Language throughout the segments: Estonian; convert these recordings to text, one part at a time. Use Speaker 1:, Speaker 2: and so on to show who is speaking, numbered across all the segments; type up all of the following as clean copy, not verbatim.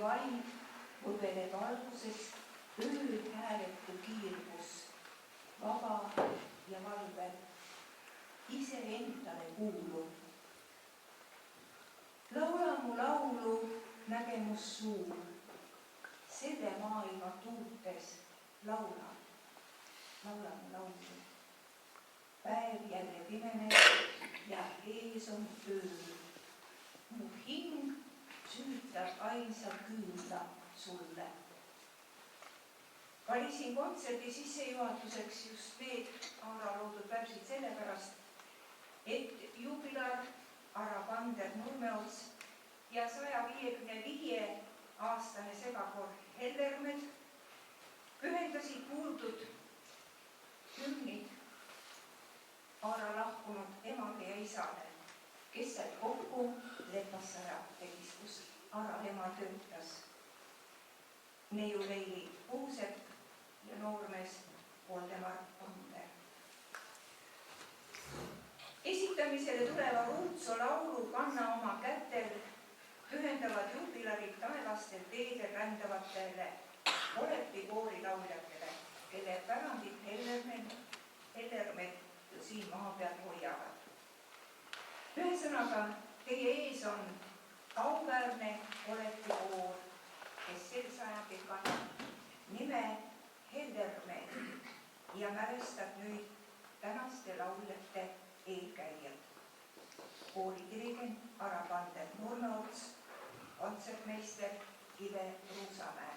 Speaker 1: vaim võbeleb alguses ööhääletu kiirgus, vaba ja valvel, iseendale kuuluv. Laula mu laulu nägemus suur, selle maailma tuutes laula mu laulu. Päev jälle pimeneb ja ees on öö. Mu hing süütab ainsa küünla sulle. Valisin kontserdi sissejuhatuseks just need Aara loodud värsid sellepärast, et juubilar Ara Pander Nurmeots ja 155-aastane segakoor Hellermed pühendasid kuuldud hümnid Aara lahkunud emale ja isale, kes said kokku Lepassaare apteegis, kus Ara ema töötas. Neiu Leili Puusepp ja noormees Voldemar Pander. Esitamisele tuleva Ruutso laulu Kanna oma kätel pühendavad juubilarid taevastel teedel rändavatele Olepi koori lauljatele, kelle pärandit Hellermed siin maa peal hoiavad. Ühesõnaga, teie ees on auväärne Olepi koor, kes sel sajandil kannab nime Hellermed ja mälestab nüüd tänaste lauljate eelkäijad. Koori dirigent Ara Pander Nurmeots, kontsertmeister Ive Ruusamäe.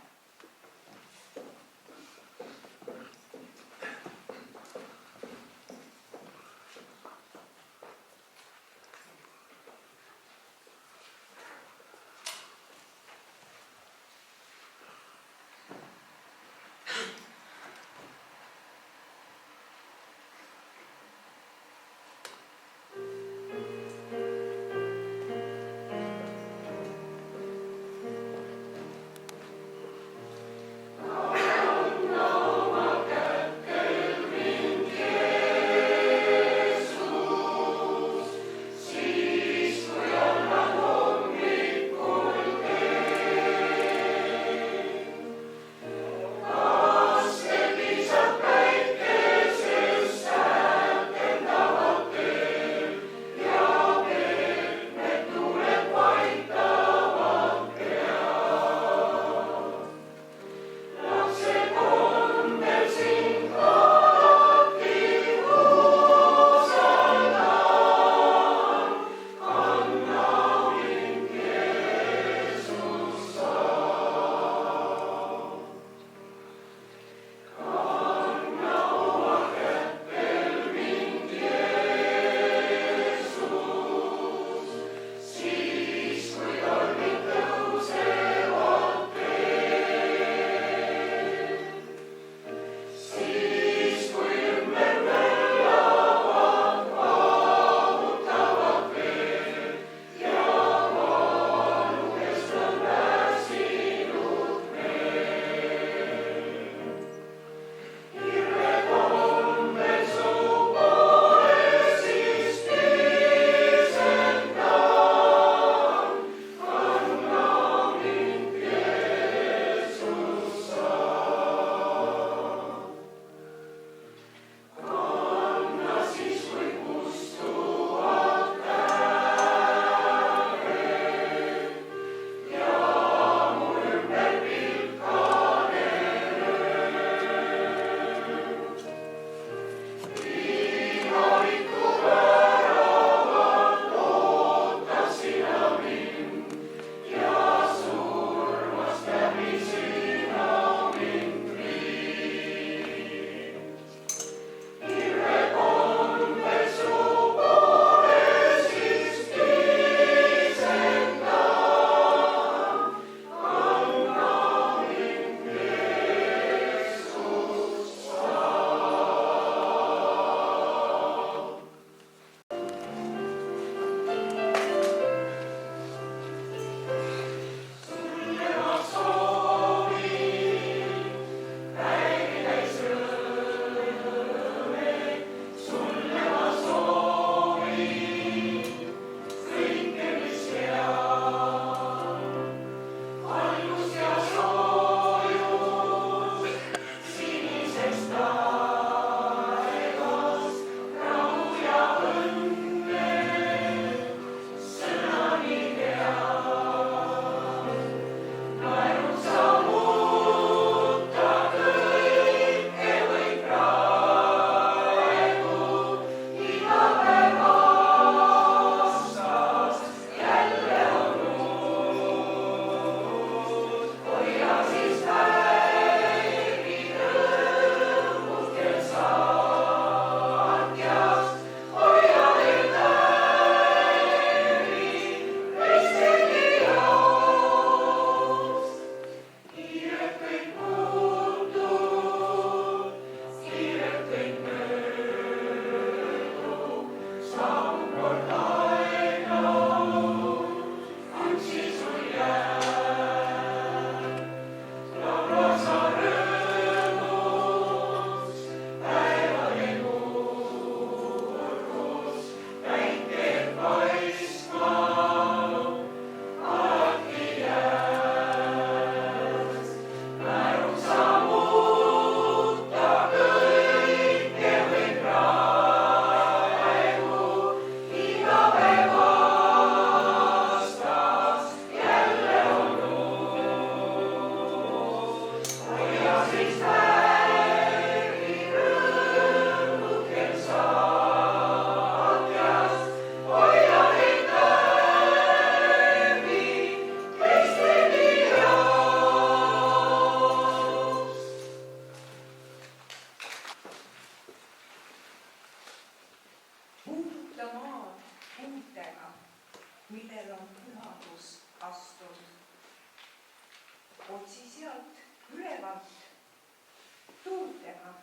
Speaker 1: tuultega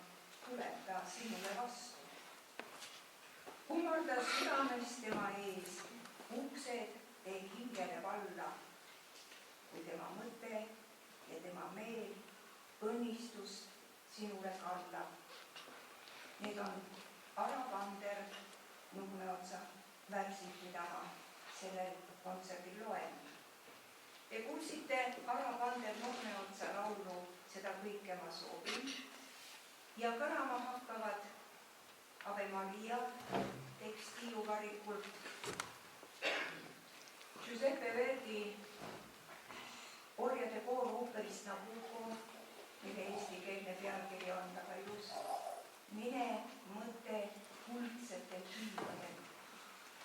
Speaker 1: tuleb ta sinule vastu. kummarda südames tema ees, uksed tee hingele valla, kui tema mõte ja tema meel õnnistust sinule kallab. Need on Aravander Nurmeotsa värsid, mida ma sellel kontserdil loen. Te kuulsite Aravander Nurmeotsa laulu Seda kõike ma soovin ja kõlama hakkavad Ave Maria tekst Tiiuvarikult, Giuseppe Verdi orjade koor ooperist Nabucco, mille eestikeelne pealkiri on väga ilus. Mine mõte kuldsetel kiivadel.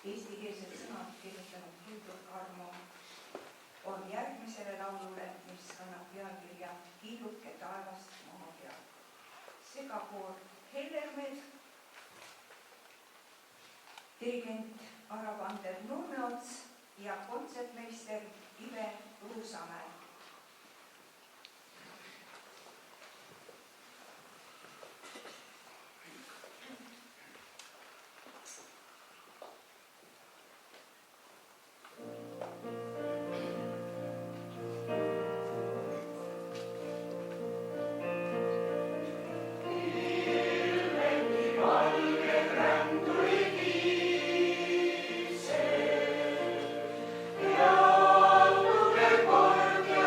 Speaker 1: Eestikeelsed sõnad kirjutanud Hildur Karmo on järgmisele laulule, mis kannab pealkirja Killuke taevast maa peal. Segakoor Hellermed, dirigent Aravander Nurmeots ja kontsertmeister Ive Ruusamäe.
Speaker 2: Jalluge korge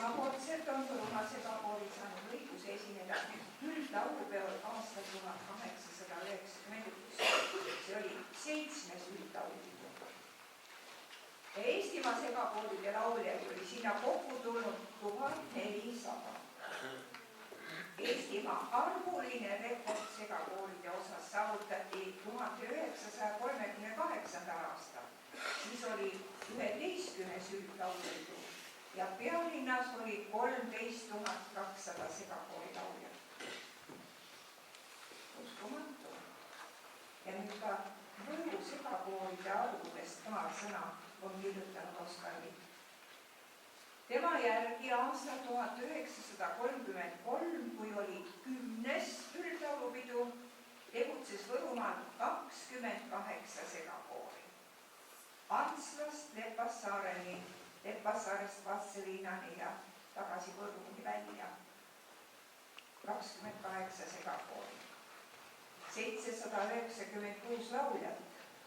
Speaker 1: esmakordselt on Võrumaa segakoolid saanud õiguse esineda üldlaulupeol aastal 1891. See oli 7. üldlaulupidu. Eestimaa segakoolide lauljaid oli sinna kokku tulnud 1400. Eestimaa arvuline rekord segakoolide osas saavutati 1938. aastal. Siis oli 11. üldlaulupidu ja pealinnas oli 13 200 segakooli lauljat. Uskumatu. Ja nüüd ka Võru segakoolide arvudest paar sõna on kirjutanud Oskar Vitt. Tema järgi aastal 1933, kui oli 10. üldlaulupidu, tegutses Võrumaal 28 segakooli. Antslast Lepassaareni, Lepassaarest Vatseliinani ja tagasi Võruni välja. 28 segakooli. 796 lauljat,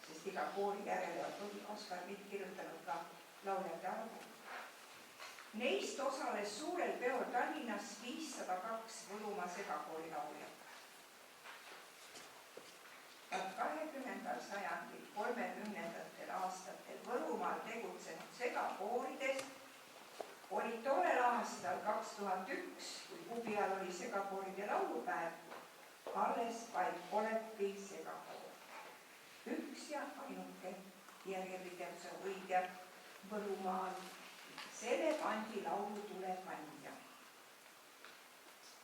Speaker 1: sest iga kooli järele oli Oskar Vitt kirjutanud ka lauljate arvu. Neist osales suurel peol Tallinnas 502 Võrumaa segakooli lauljat. 20. sajandil 30. aastatel Võrumaal tegutsenud segakoolidest oli tollel aastal 2001, kui Kubial oli segakoolide laulupäev, alles vaid Olepi segakool. Üks ja ainuke järjepidevuse hoidja Võrumaal, selle bandi laulutule kandja.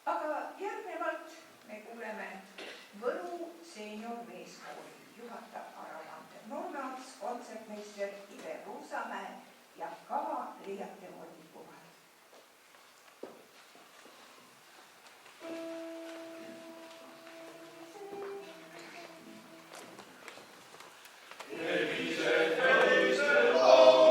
Speaker 1: Aga järgnevalt me kuuleme Võru seeniormeeskooli juhatab Aravander Nurmels, kontsertmeister Ive Ruusamäe ja kava leiate volikogu vahel.
Speaker 2: Helised laul.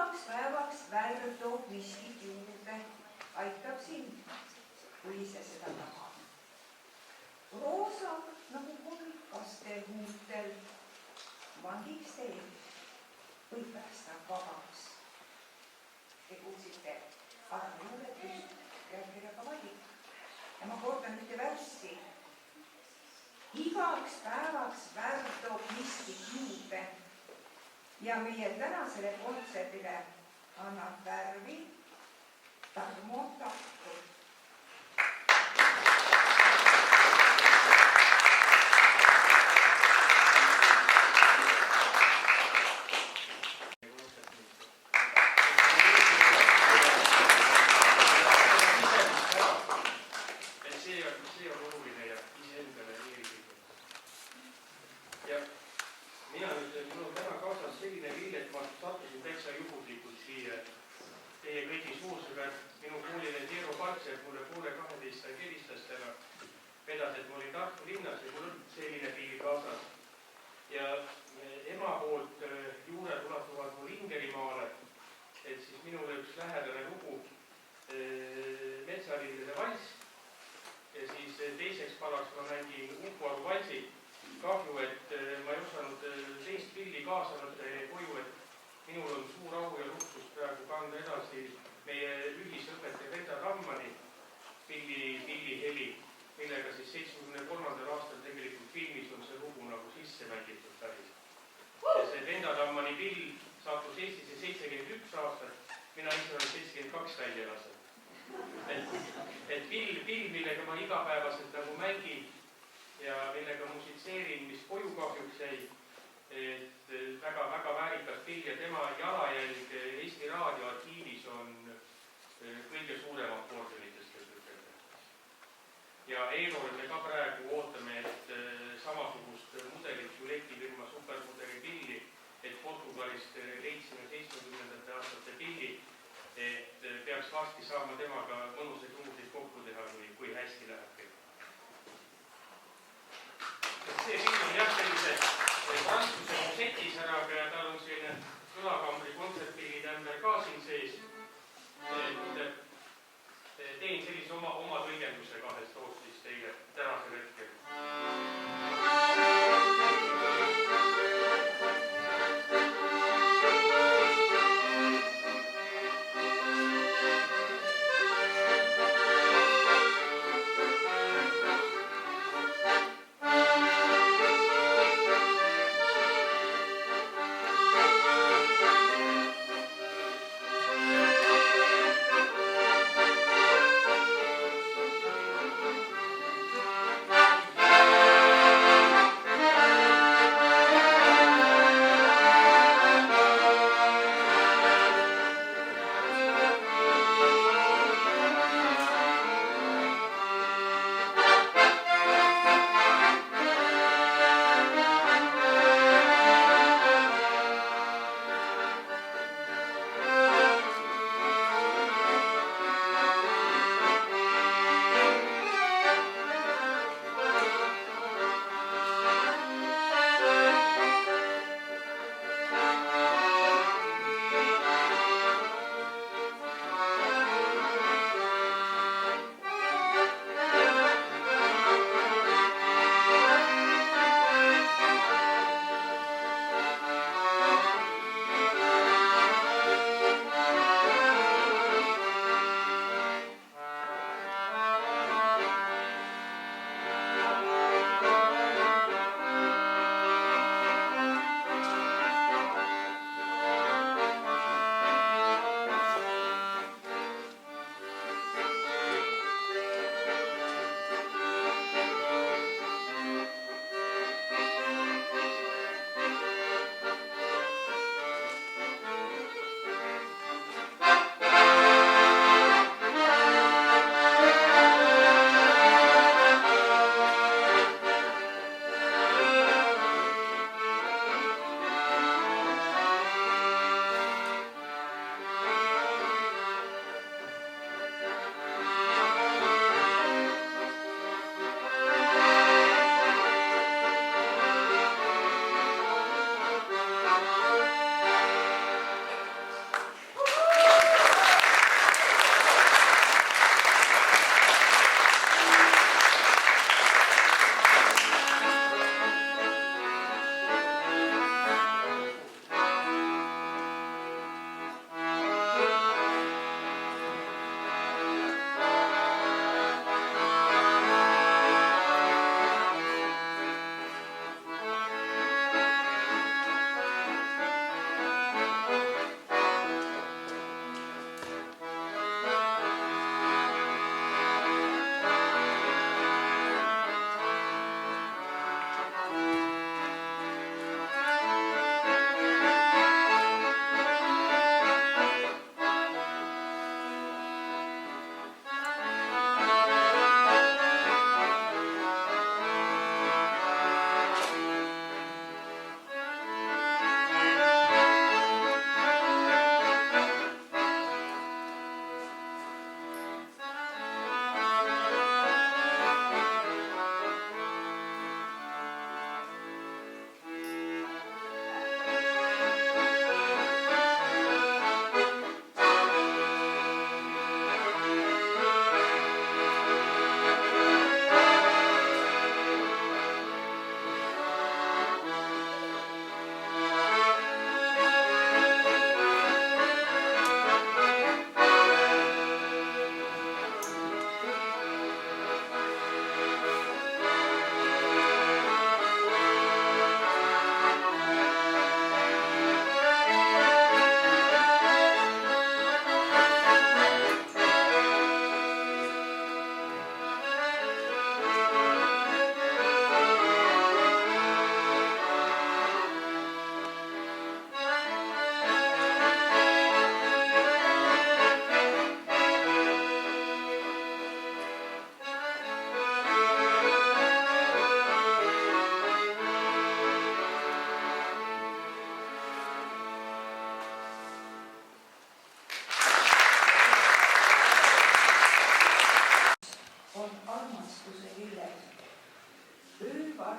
Speaker 1: igaks päevaks värv toob miskit juurde, aitab sind, kui ise seda tahad. Roosa nagu kolmikastel huutel, vangiks teeb või päästab vabaks. Te kuulsite Adami luuletust pealkirjaga Valik. Ja ma kordan ühte värssi. Igaks päevaks värv toob miskit juurde ja meie tänasele kontserdile annab värvi Tarmo Tahto.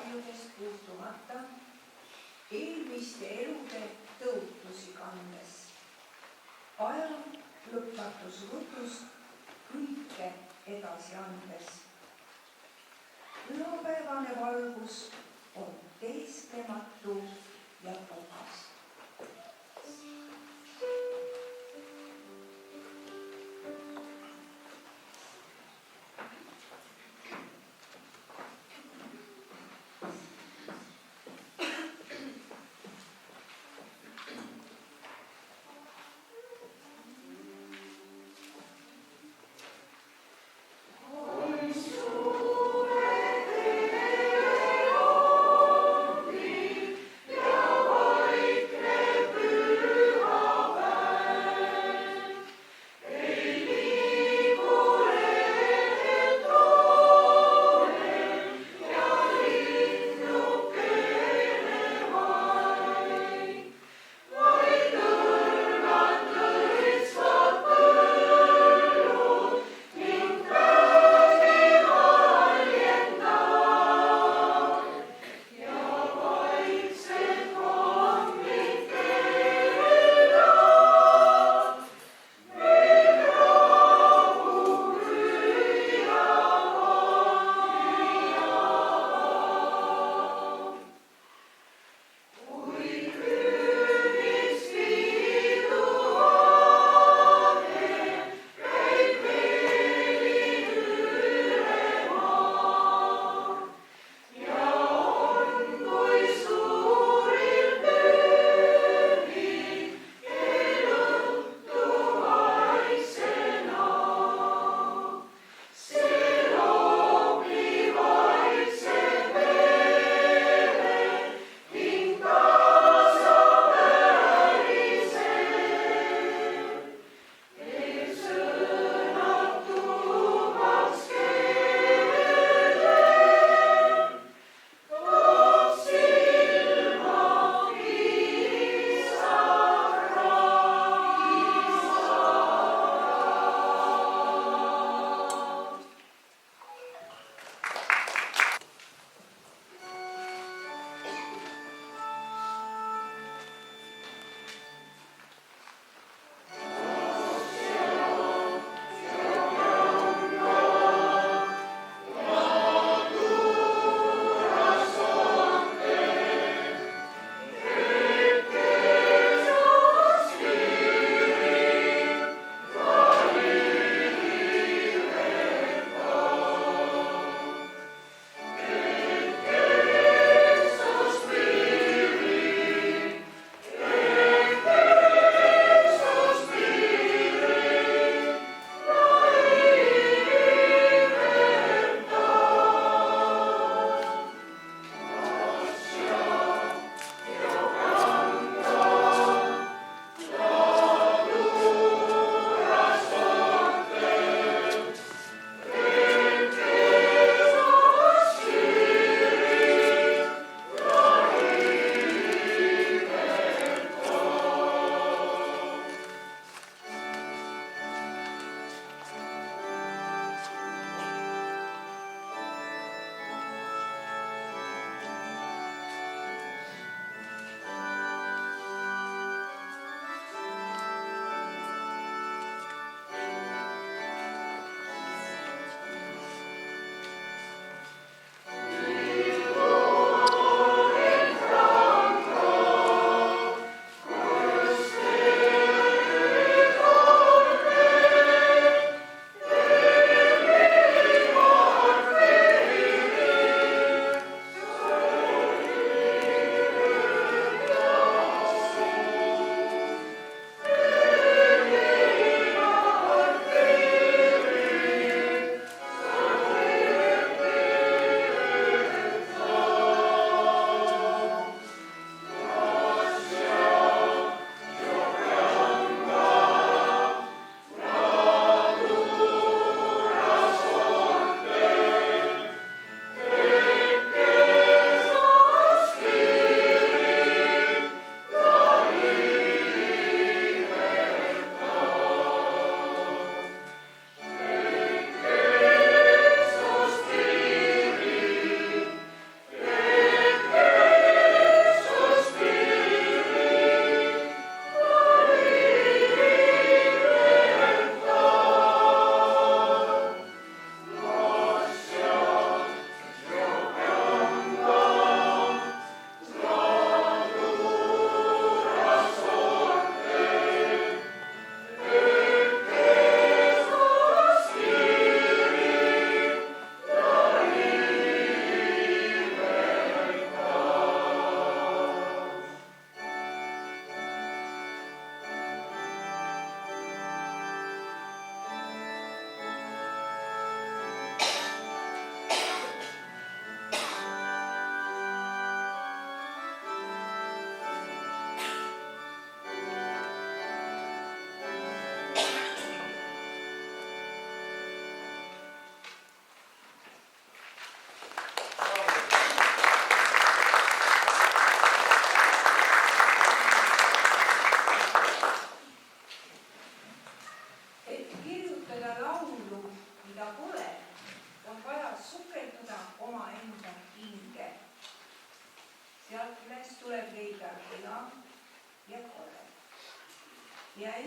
Speaker 1: varjudest puutumata, eelmiste elude tõotusi kandes, aja lõpmatus rutust kõike edasi andes. Pühapäevane valgus on teesklematu ja puhas.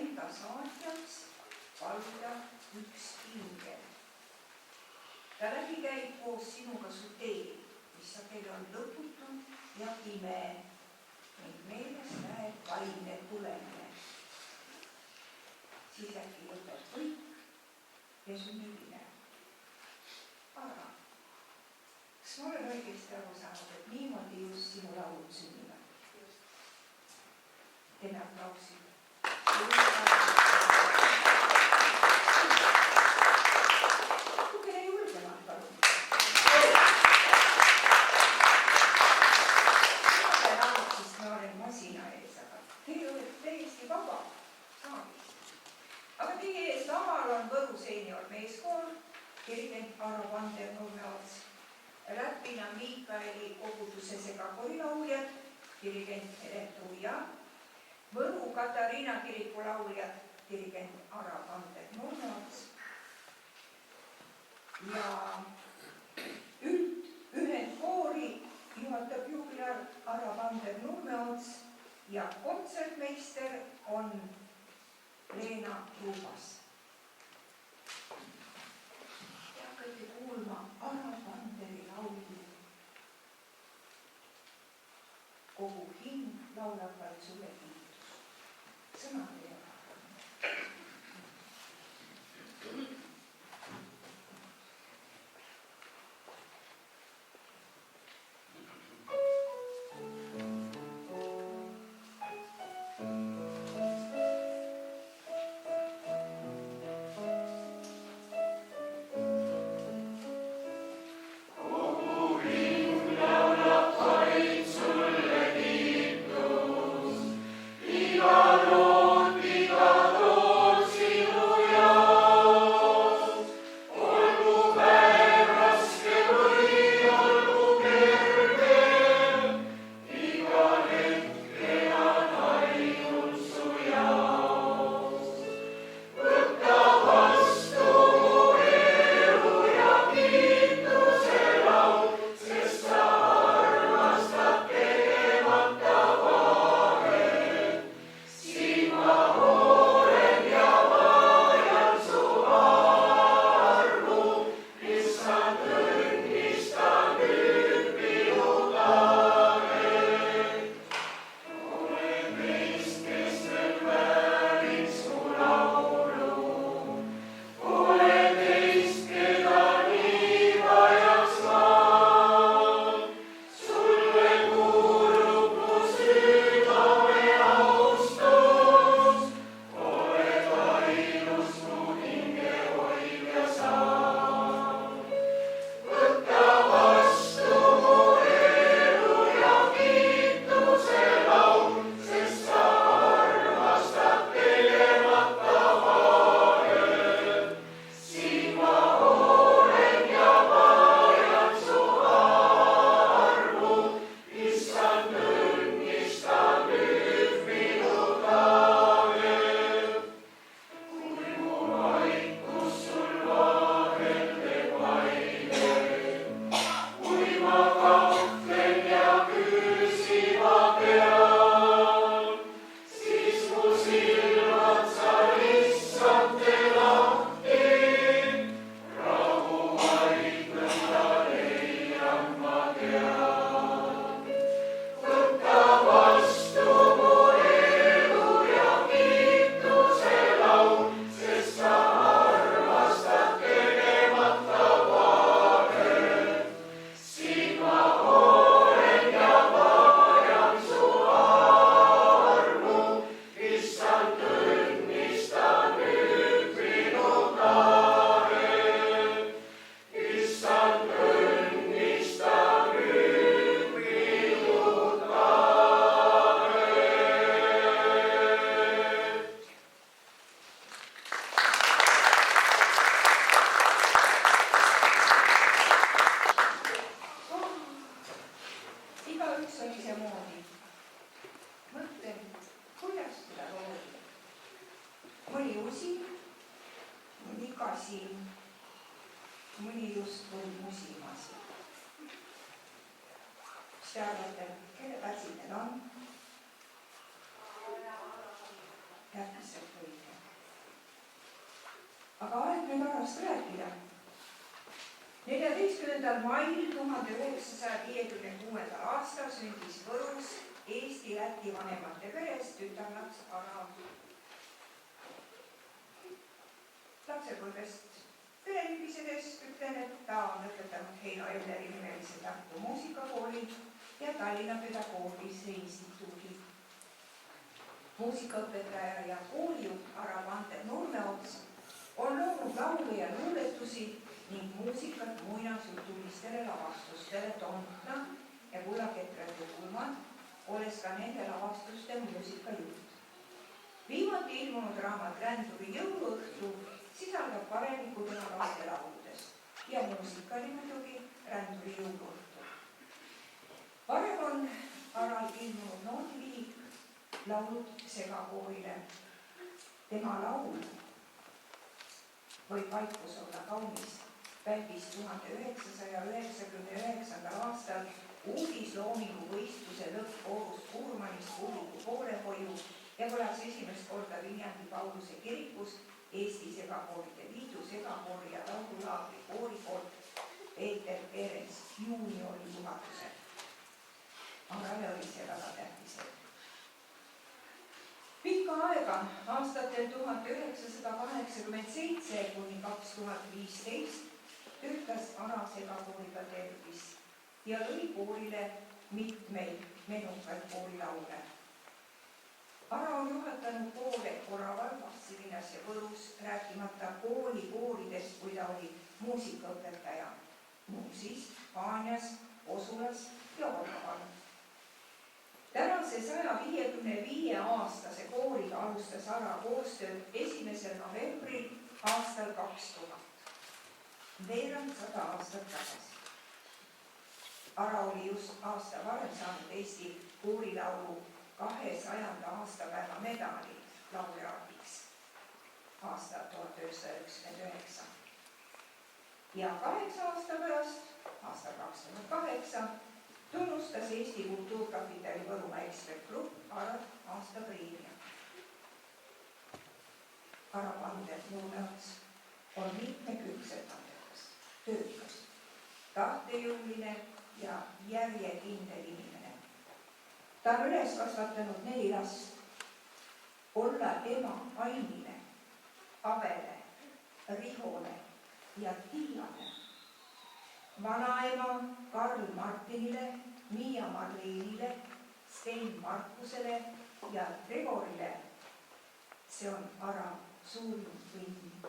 Speaker 1: enda saatjaks valda üks ingel. ta läbi käib koos sinuga su teel, mis sageli on lõputu ja pime ning meeles näeb vaimne tulemine. siis äkki lõpeb kõik ja su nimi näeb. aga kas ma olen õigesti aru saanud, et niimoodi just sinu laulud sünnivad? Teeme aplausi. Natukene julgemalt palun. Siis ma olen masina ees, aga teie olete täiesti vaba saalis. Aga teie ees laval on Võru seenior meeskoor, dirigent Aro Vander Nurmeots, Räpina Miikaeli koguduse segakoorilauljad, dirigent Helen Tuia, Võru Katariina kiriku lauljad, dirigent Aro Vander Nurmeots ja ühendkoori juhatab juubilar Aro Vander Nurmeots ja kontsertmeister on Leena Ruubas. Ja hakkate kuulma Aro Vanderi laulu. Kogu hing laulab vaid sulle kiitus. Sõnad ei ole. mõni justkui musimas. Mis te arvate, kelle pätsid need on? Järgmised või? aga aeg nüüd arast rääkida. 14. mail 1956. aastal sündis Võrus Eesti-Läti vanemate peres tütarlaps Ara. Lapsepõlvest perelibisedes ütlen, et ta on lõpetanud Heino Elleri nimelise Tartu muusikakooli ja Tallinna Pedagoogilise Instituudi. Muusikaõpetaja ja koolijuht Ara Vander Nurmeots on loonud laule ja luuletusi ning muusikat muinasjutulistele lavastustele Tontna ja Kullaketrade Kulman, olles ka nende lavastuste muusikajuht. Viimati ilmunud raamat Ränduri jõuluõhtu sisaldab paremikku tema lastelauludest ja muusikali muidugi Ränduri jõuluõhtu. varem on Aral ilmunud noodivihik laulud segakoorile. Tema laul Võib vaikus olla kaunis pälvis 1999. aastal uudisloomingu võistluse lõppvoorus Puurmanist publiku poolehoiu ja kõlas esimest korda Viljandi Pauluse kirikus Eesti Segakooride Liidu segakoori ja laululaagri koori poolt Peeter Perens juuniori juhatusel. Arale oli see väga tähtis. Pikka aega aastatel 1987 kuni 2015 töötas Ara segakooriga tervis ja lõi koorile mitmeid menukaid koorilaule. Ara on juhatanud koole Oraval, Vastselinas ja Võrus, rääkimata kooridest, kui ta oli muusikaõpetaja Muusis, Haanjas, Osulas ja Oraval. Tänase 155-aastase kooriga alustas Ara koostööd 1. novembril aastal 2000, veerand 100 aastat tagasi. Ara oli just aasta varem saanud Eesti koorilaulu 200. aastapäeva medali laureaadiks aastal 1999. Ja 8 aasta pärast, aastal 2008, tunnustas Eesti Kultuurkapitali Võrumaa ekspertgrupp Arat aastapreemia. Ara Vander Nurmeots on mitmekülgselt andekas, töökas, tahtejõuline ja järjekindel inimene. Ta on üles kasvatanud 4 last, olla ema Ainile, Abele, Rihole ja Tiiale, vanaema Karl Martinile, Miia Marleenile, Sten Markusele ja Gregorile. See on Ara suurim võim.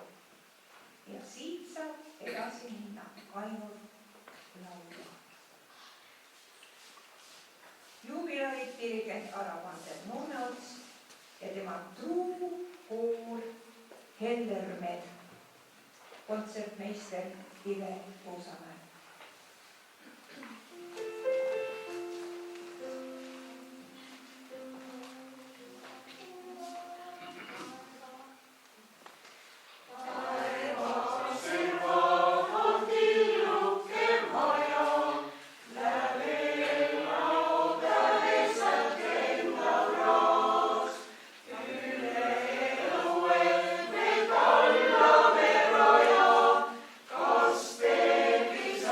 Speaker 1: Ja siit saab edasi minna ainult laulma. Juubilarid dirigent Ara Vander Nurmeots ja tema truu koor Hellermed, kontsertmeister Ive Puusamäe.
Speaker 2: Kas teebis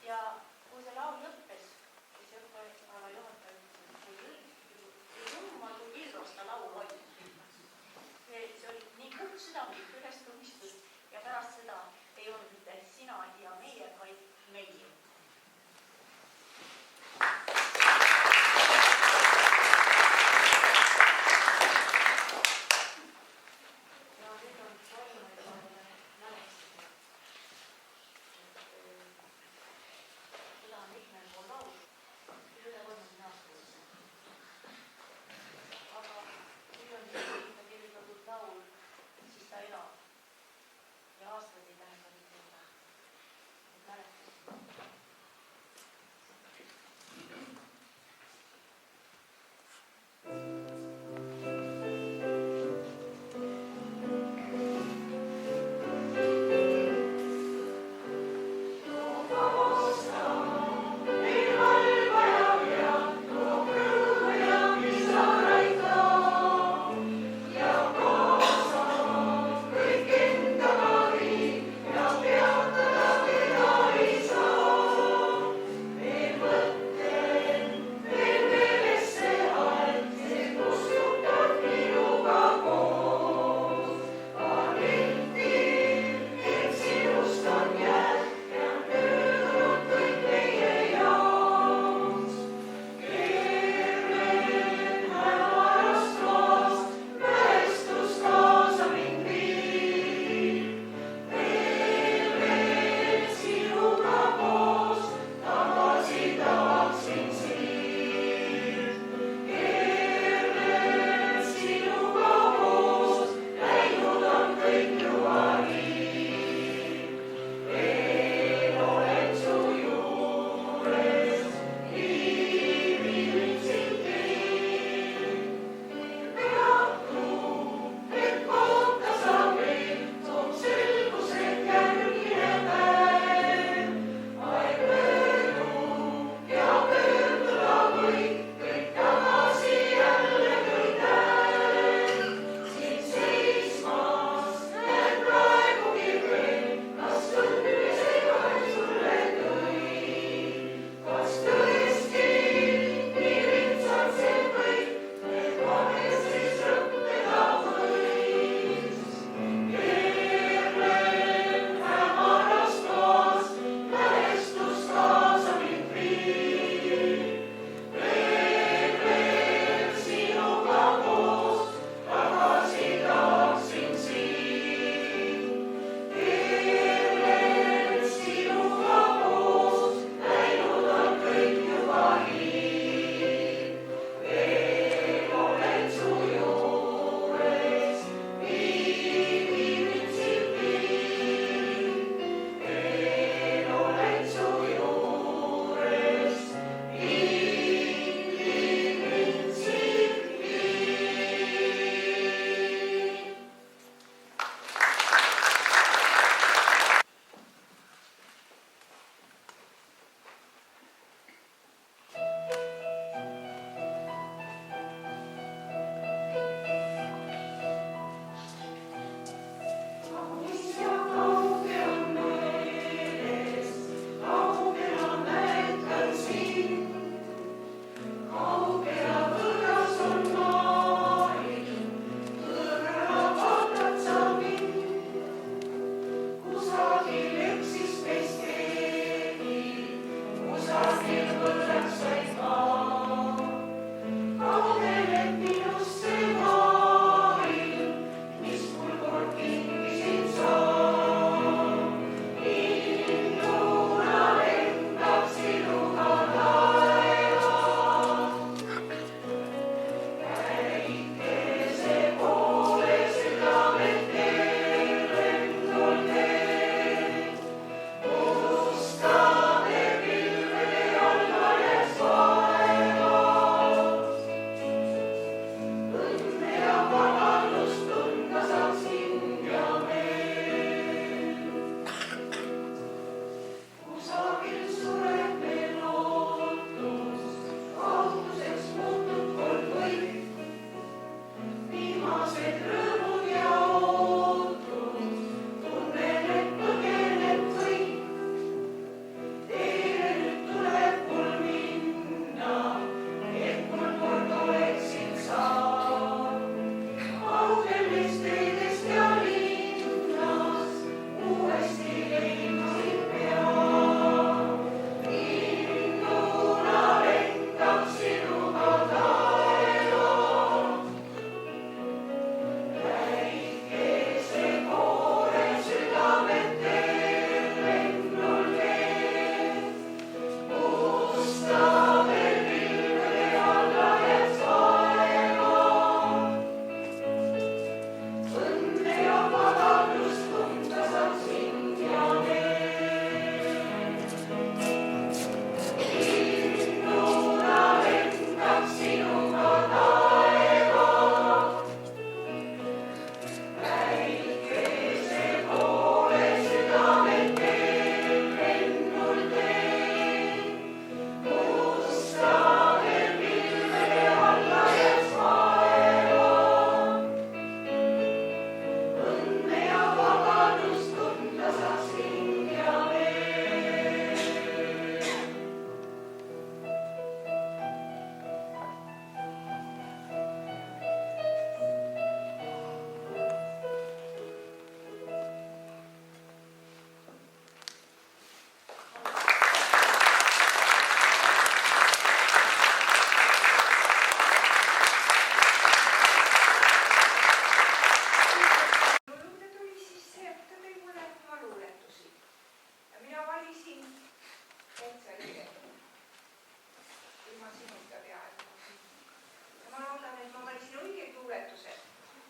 Speaker 2: ja kui see laul lõppes, siis õppeala juhataja ütles, kui rõõmal, kui pilros ta laul oli. See oli nii puht südamlik ülestunnistus ja pärast seda ei olnud mitte sina ja meie, vaid meie.
Speaker 1: aasta peaaegu. Ja ma loodan, et ma valisin õiged luuletused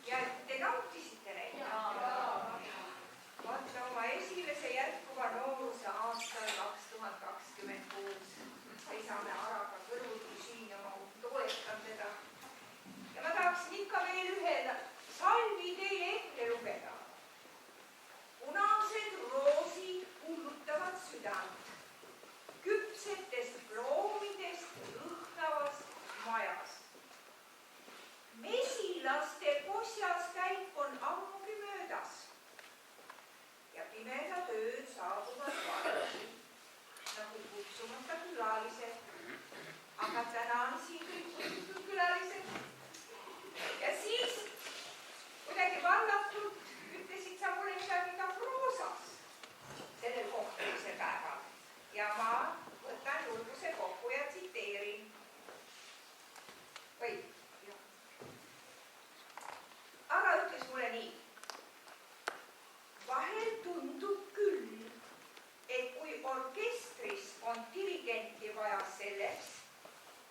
Speaker 1: ja et te nautisite neid. Vaata oma esimese jätkuva nooruse aastal 2026. Seisame Araga kõrvuti siin ja ma toetan teda. Ja ma tahaksin ikka veel ühe salmi teile ette lugeda. Punased roosid kuulutavad südant küpsetest ploomidest lõhnavas majas. Mesilaste kosjas käik on ammugi möödas ja pimedad ööd saabuvad varsti, nagu kutsumata külalised. Aga täna on siin kõik kutsutud külalised. Ja siis kuidagi vallatult ütlesid sa mulle midagi ka proosas sellel kohtumise päeval. Ja ma võtan julguse kokku ja tsiteerin. Aga ütles mulle nii. Vahel tundub küll, et kui orkestris on dirigenti vaja selleks,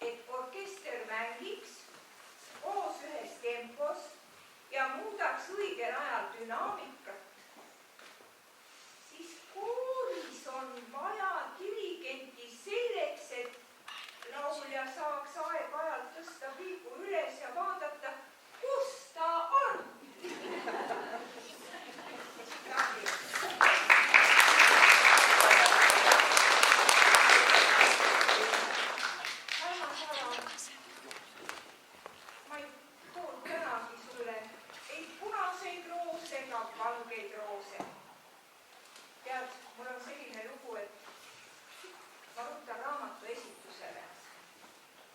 Speaker 1: et orkester mängiks koos ühes tempos ja muudaks õigel ajal dünaamikat, siis kooris on vaja dirigenti selleks, et laulja saaks aeg-ajalt tõsta pilgu üles ja vaadata, kus ta on. Valgeid roose. Tead, mul on selline lugu, et ma võtan raamatu esitusele.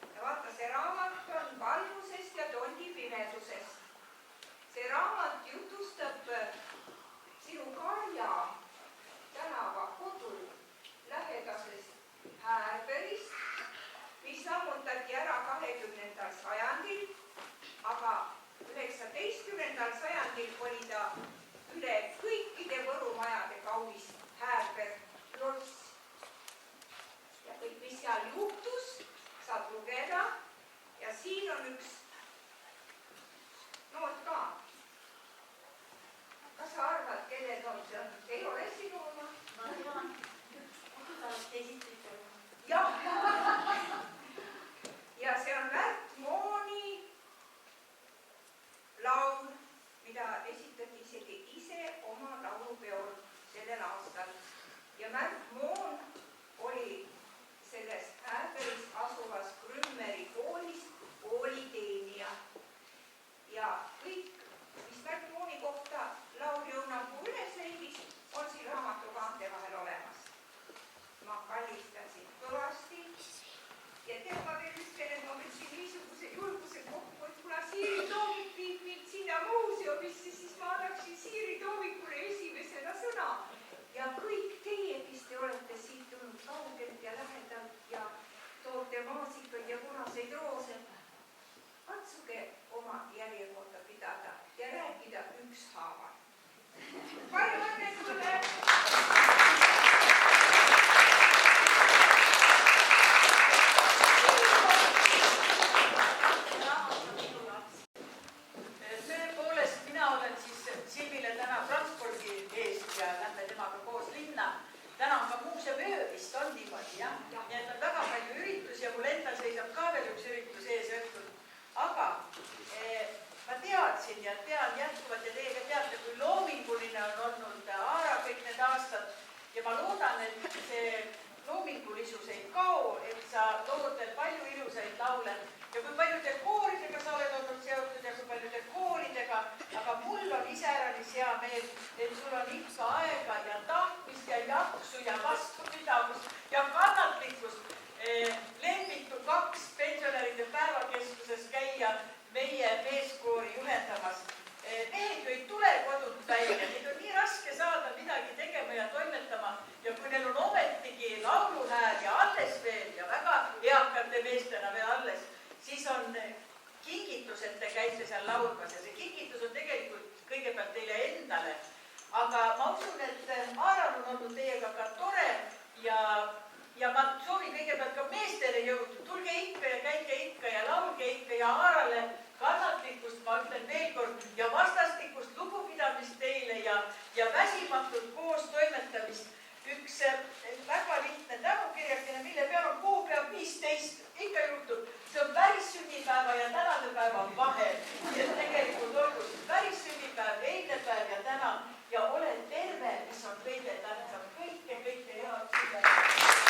Speaker 1: Ja vaata, see raamat on valgusest ja tondi pimedusest. See raamat jutustab sinu Karja tänava kodu lähedasest Häärberist, mis sammutati ära 20. sajandil, aga 19. sajandil oli ta üle kõikide Võrumajade kaunis Häärber loss. Ja kõik, mis seal juhtus, saad lugeda. Ja siin on üks noot ka. Kas sa arvad, kelle noot see on? Ei ole sinu oma?
Speaker 2: Ma arvan, et esitlite.
Speaker 1: Jah. Ja see on Märt Mooni laul, mida esitati isegi ise oma laulupeol sellel aastal. Ja Märt Moon oli selles Häärberis asuvas Grümmeri koolis kooliteenija. Ja kõik, mis Märt Mooni kohta lauljõunagu üles leidis, on siin raamatukaante vahel olemas. Ma kallistasin kõvasti ja tead, ma veel ütlen, et ma võtsin niisuguse julguse kokku, et kuna Siiri Toomik viib mind sinna muuseumisse, siis ma annaksin Siiri Toomikule esimesena sõna. Ja kõik teie, kes te olete siit tulnud kaugelt ja lähedalt ja toote maasikaid ja punaseid roose, katsuge oma järjekorda pidada ja rääkida ükshaaval. Palju õnne sulle!
Speaker 3: Täna on ka muuseumööbist on niimoodi, jah. Nii et on väga palju üritusi ja mul endal seisab ka veel üks üritus ees õhtul. Aga ma teadsin ja tean jätkuvalt ja teie ka teate, kui loominguline on olnud Aara kõik need aastad. Ja ma loodan, et see loomingulisus ei kao, et sa lood veel palju ilusaid laule. Ja kui paljude kooridega sa oled olnud seotud ja kui paljude koolidega, aga mul on iseäranis hea meel, et sul on ikka aega ja tahtmist ja jaksu ja vastupidavust ja kannatlikkust Lembitu 2 pensionäride päevakeskuses käia meie meeskoori juhendamas. Mehed ju ei tule kodult välja, neid on nii raske saada midagi tegema ja toimetama ja kui neil on ometigi lauluhääl ja alles veel ja väga eakate meestena veel alles, siis on kingitus, et te käite seal laulmas ja see kingitus on tegelikult kõigepealt teile endale. Aga ma usun, et Aaral on olnud teiega ka tore ja ja ma soovin kõigepealt ka meestele jõudu, tulge ikka ja käige ikka ja laulge ikka ja Aarale kannatlikkust, ma ütlen veel kord, ja vastastikust lugupidamist teile ja väsimatut koos toimetamist. Üks väga lihtne tänukirjakene, mille peal on kuupäev 15, ikka juhtub. See on värissünnipäeva ja tänane päeva vahel. Ja tegelikult olgu värissünnipäev, eilne päev ja täna ja ole terve, mis on kõige tähtsam. Kõike head süda.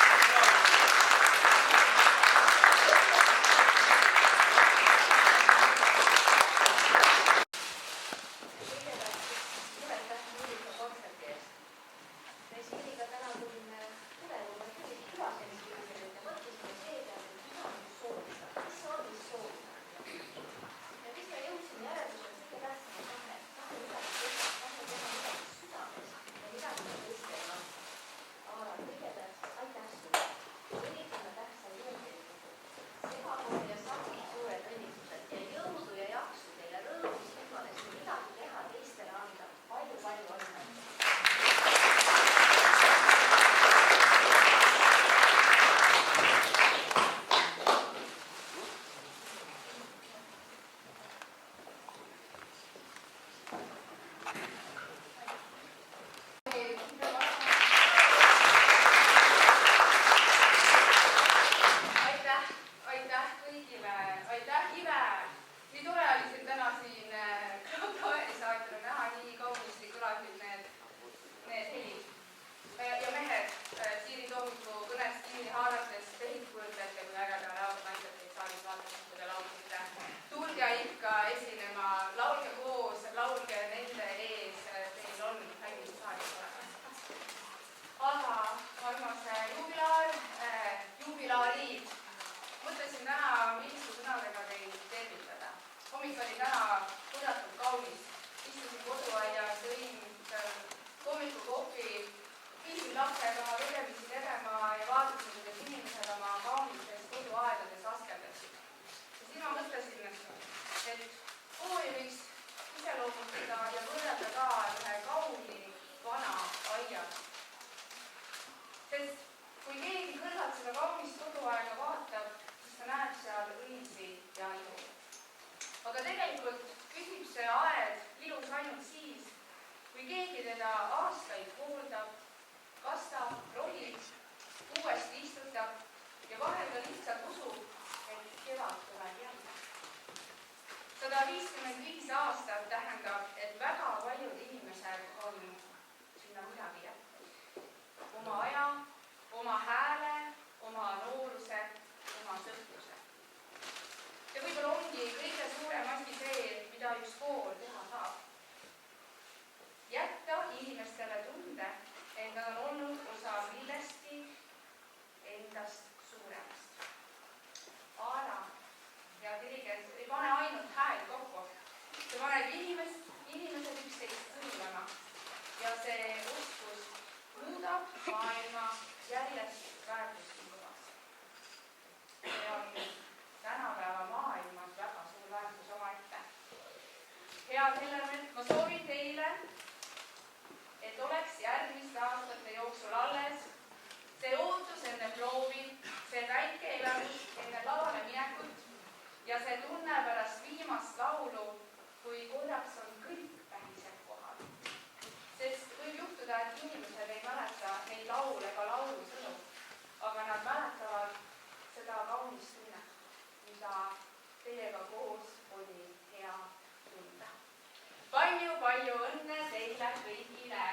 Speaker 3: Palju õnne teile kõigile!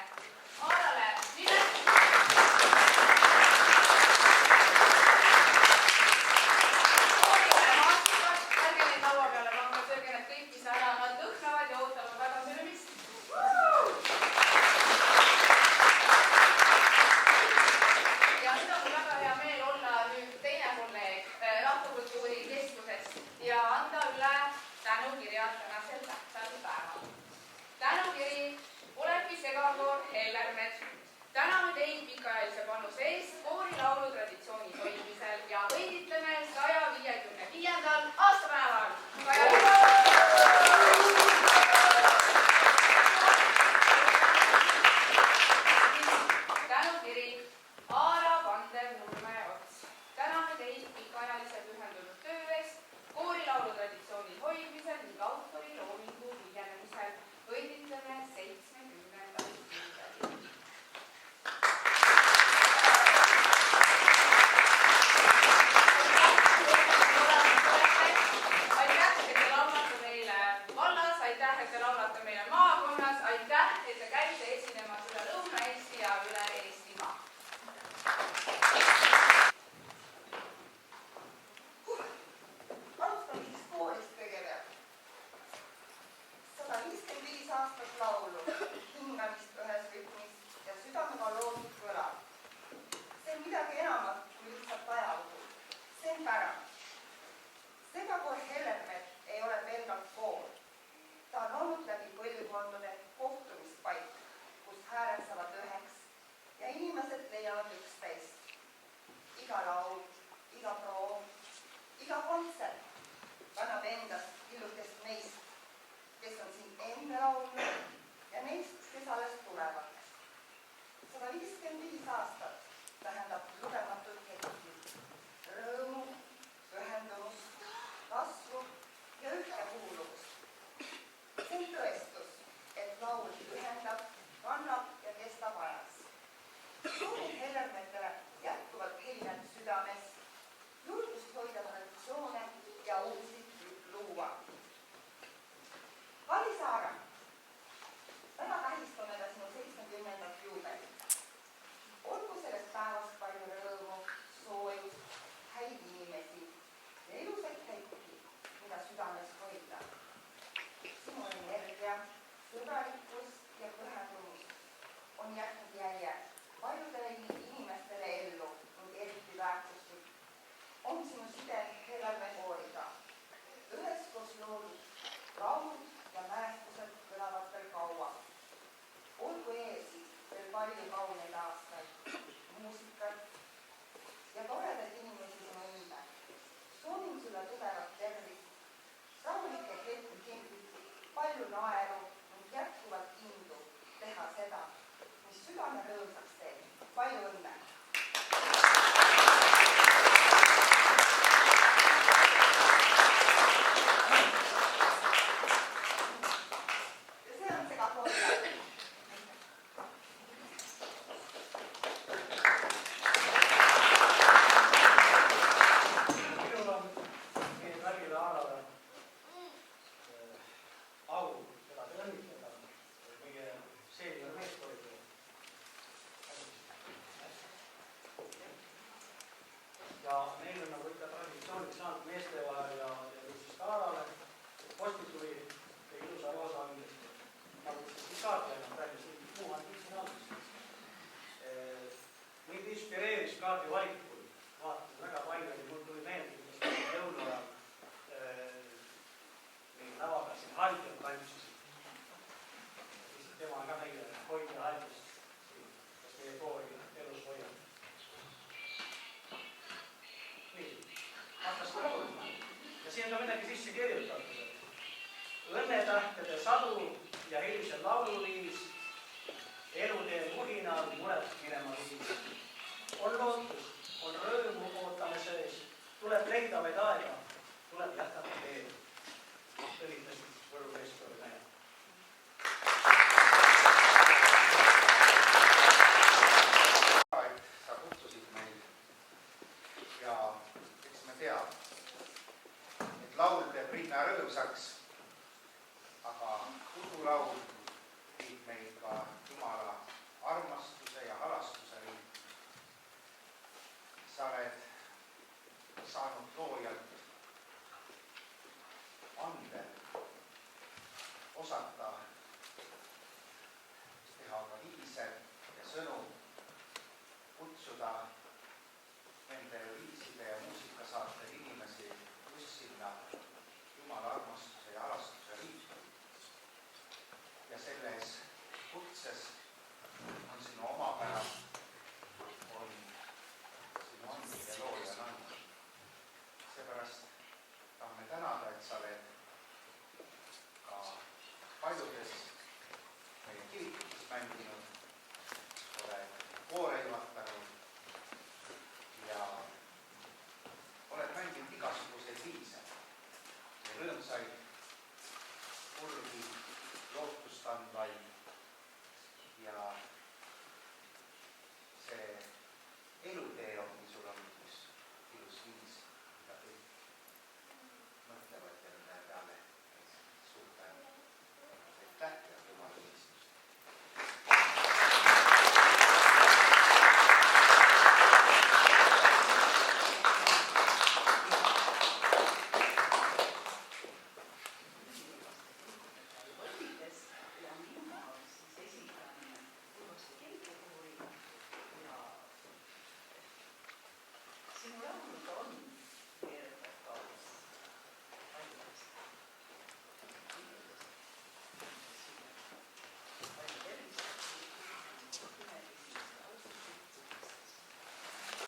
Speaker 3: Aarale! Tänu kiri Aara Vandenõmme
Speaker 4: kannab endas killukest neist, kes on siin enne laulnud ja neist, kes alles tulevad. 155 aastat tähendab lugematut hetki, rõõmu, pühendumust, kasvu ja ühtekuuluvust. See on tõestus, et laul ühendab, kannab ja kestab ajas. Soovin Hellermetele jätkuvalt helinat südames, julgust hoida traditsioone ja uusi luua. Kari Saara, täna tähistame ka sinu 70. juubelit. Olgu sellest päevast palju rõõmu, soojust, häid inimesi ja ilusaid hetki, mida südames hoida. Sinu energia, sõbralikkus ja pühendumus on jätnud jälje paljudele inimestele ellu ning eriti väärtuslik on sinu side Hellerme kooriga. Üheskoos loodud laulud ja mälestused kõlavad veel kaua. Olgu ees veel palju kauneid aastaid, muusikat ja toredaid inimesi sinu ümber. Soovin sulle tugevat tervist, rahulikke hetki, palju naeru ning jätkuvalt indu teha seda, mis südame rõõmsaks teeb. Palju õnne! Ja see on seda kooli.
Speaker 5: Minul on meie Karile Aarale au teda õnnitleda meie seenior meeskooriga. Ja neil on nagu ikka traditsiooniks saanud meeste vahel ja siis Kaarale postitui ja ilusa roosa nagu kaartleina praegu muu antiiksõnadest. Mind inspireeris kaardi valikul, vaatasin väga palju ja mul tuli meelde, kuidas jõuluajal meil lava peal siin haljad tantsisid. Lihtsalt tema ka meile hoidja haljast, kas meie koori elus hoiab. Nii, hakkas laulma ja siin on ka midagi sisse kirjutatud. Õnnetähtede sadu ja hilisem lauluviis, elutee muhinal muret minema viis. On lootust, on rõõmu ootame sees, tuleb leida vaid aega, tuleb jätkata teed. Õnnitasid Võru meeskoori mehed.
Speaker 6: Sa kutsusid meid ja eks me teame, et laul teeb linna rõõmsaks, aga udulaul viib meid ka Jumala armastuse ja halastuse riik. Sa oled saanud loojalt ande osata teha ka viise ja sõnu, kutsuda nende viiside ja muusikasaatel inimesi just sinna Jumala armastuse ja halastuse riiki. Ja selles kutses on sinu omapära, on sinu andmine looja anda. Seepärast tahame tänada, et sa oled ka paljudes meie kirikutes mänginud